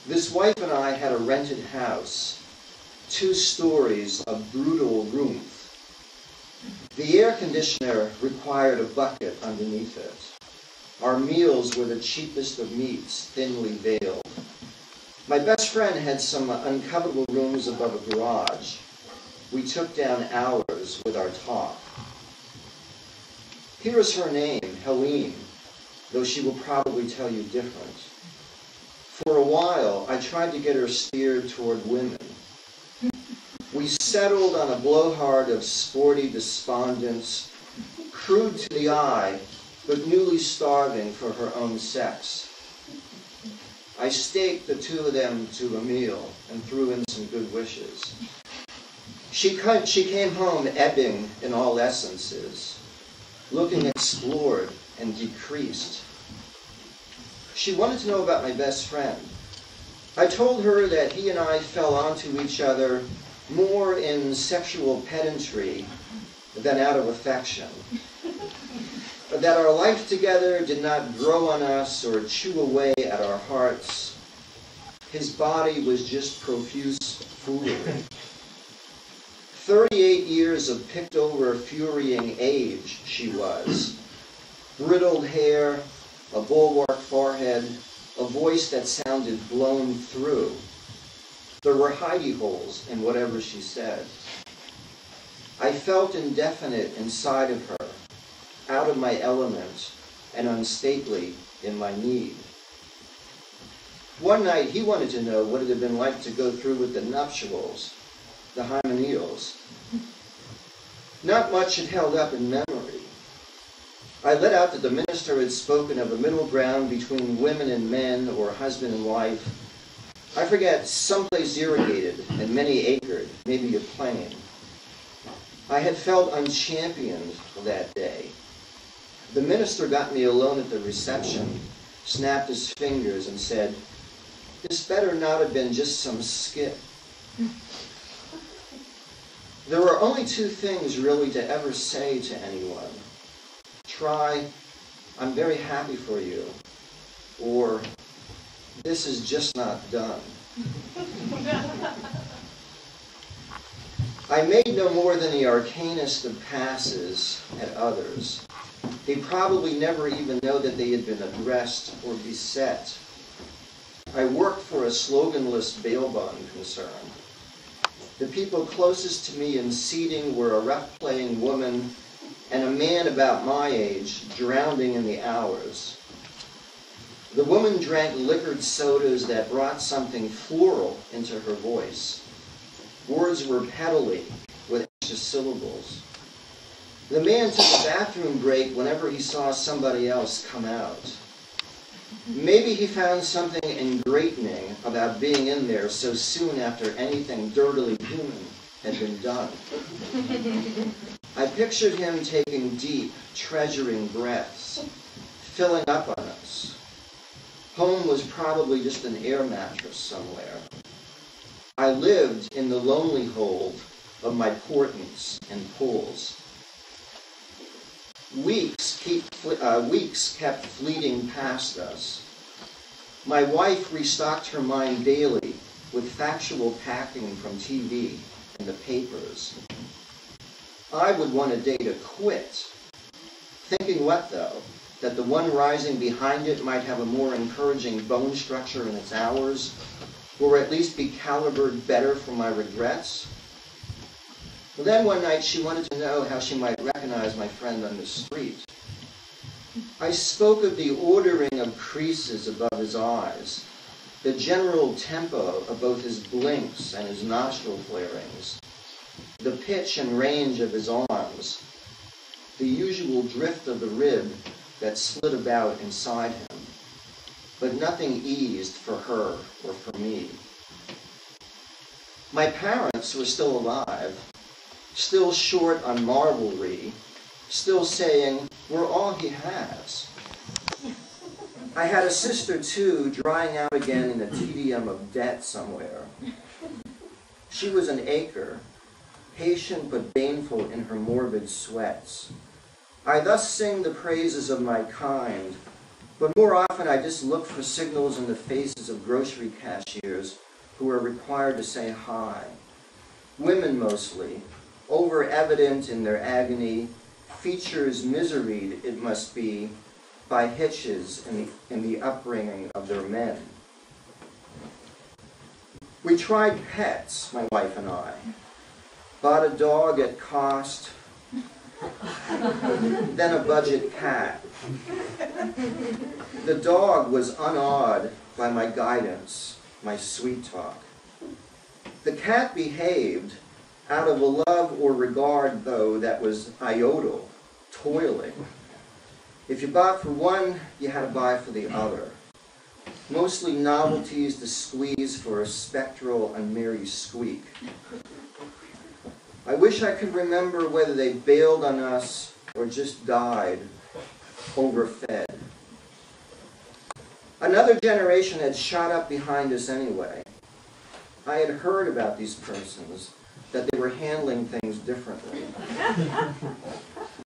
This wife and I had a rented house, 2 stories of brutal room. The air conditioner required a bucket underneath it. Our meals were the cheapest of meats, thinly veiled. My best friend had some uncomfortable rooms above a garage. We took down hours with our talk. Here is her name, Helene, though she will probably tell you different. For a while, I tried to get her steered toward women. We settled on a blowhard of sporty despondence, crude to the eye, but newly starving for her own sex. I staked the 2 of them to a meal and threw in some good wishes. She came home ebbing in all essences, looking explored and decreased. She wanted to know about my best friend. I told her that he and I fell onto each other more in sexual pedantry than out of affection. That our life together did not grow on us or chew away at our hearts. His body was just profuse foolery. 38 years of picked-over, furying age she was. Brittled hair, a bulwark forehead, a voice that sounded blown through. There were hidey holes in whatever she said. I felt indefinite inside of her, out of my element, and unstately in my need. One night he wanted to know what it had been like to go through with the nuptials, the hymeneals. Not much had held up in memory. I let out that the minister had spoken of a middle ground between women and men, or husband and wife. I forget, someplace irrigated and many-acred, maybe a plain. I had felt unchampioned that day. The minister got me alone at the reception, snapped his fingers and said, "This better not have been just some skit." There are only 2 things really to ever say to anyone. Try, "I'm very happy for you," or "This is just not done." I made no more than the arcanest of passes at others. They probably never even know that they had been addressed or beset. I worked for a sloganless bail bond concern. The people closest to me in seating were a rough-playing woman and a man about my age, drowning in the hours. The woman drank liquored sodas that brought something floral into her voice. Words were pedally with extra syllables. The man took a bathroom break whenever he saw somebody else come out. Maybe he found something ingratiating about being in there so soon after anything dirtily human had been done. I pictured him taking deep, treasuring breaths, filling up on us. Home was probably just an air mattress somewhere. I lived in the lonely hold of my portents and pulls. Weeks kept fleeting past us. My wife restocked her mind daily with factual packing from TV and the papers. I would want a day to quit. Thinking what, though? That the one rising behind it might have a more encouraging bone structure in its hours, or at least be calibered better for my regrets? But then one night she wanted to know how she might recognize my friend on the street. I spoke of the ordering of creases above his eyes, the general tempo of both his blinks and his nostril flarings, the pitch and range of his arms, the usual drift of the rib that slid about inside him. But nothing eased for her or for me. My parents were still alive, still short on marvelry, still saying, "We're all he has." I had a sister, too, drying out again in a tedium of debt somewhere. She was an acre, patient but baneful in her morbid sweats. I thus sing the praises of my kind, But more often I just look for signals in the faces of grocery cashiers who are required to say hi. Women mostly, over-evident in their agony, features miseried, it must be, by hitches in the upbringing of their men. We tried pets, my wife and I. Bought a dog at cost, then a budget cat. The dog was unawed by my guidance, my sweet talk. The cat behaved out of a love or regard, though, that was iodal, toiling. If you bought for one, you had to buy for the other. Mostly novelties to squeeze for a spectral and merry squeak. I wish I could remember whether they bailed on us or just died, overfed. Another generation had shot up behind us anyway. I had heard about these persons, that they were handling things differently.